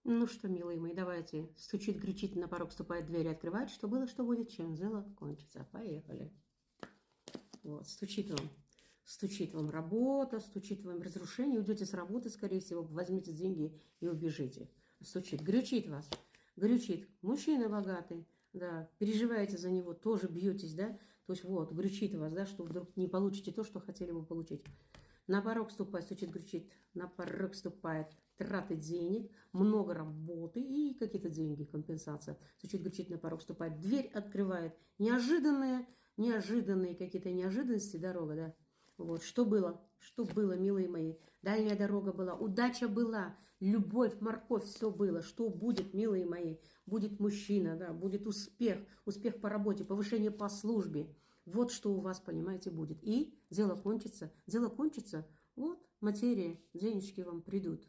Ну что, милые мои, давайте. Стучит, кричит, на порог ступает, двери открывает. Что было, что будет, чем дело кончится. Поехали. Вот, стучит вам работа, стучит вам разрушение. Уйдете с работы, скорее всего, возьмите деньги и убежите. Стучит, грючит вас, грючит. Мужчина богатый, да, переживаете за него, тоже бьетесь, да. То есть вот, грючит вас, да, что вдруг не получите то, что хотели бы получить. На порог ступает, стучит, кричит, на порог ступает, траты денег, много работы и какие-то деньги, компенсация. Стучит, кричит, на порог ступает, дверь открывает. Неожиданные какие-то неожиданности, дорога, да. Вот, что было, милые мои. Дальняя дорога была, удача была, любовь, морковь, все было. Что будет, милые мои? Будет мужчина, да, будет успех, успех по работе, повышение по службе. Вот что у вас, понимаете, будет. И дело кончится, вот материя, денежки вам придут.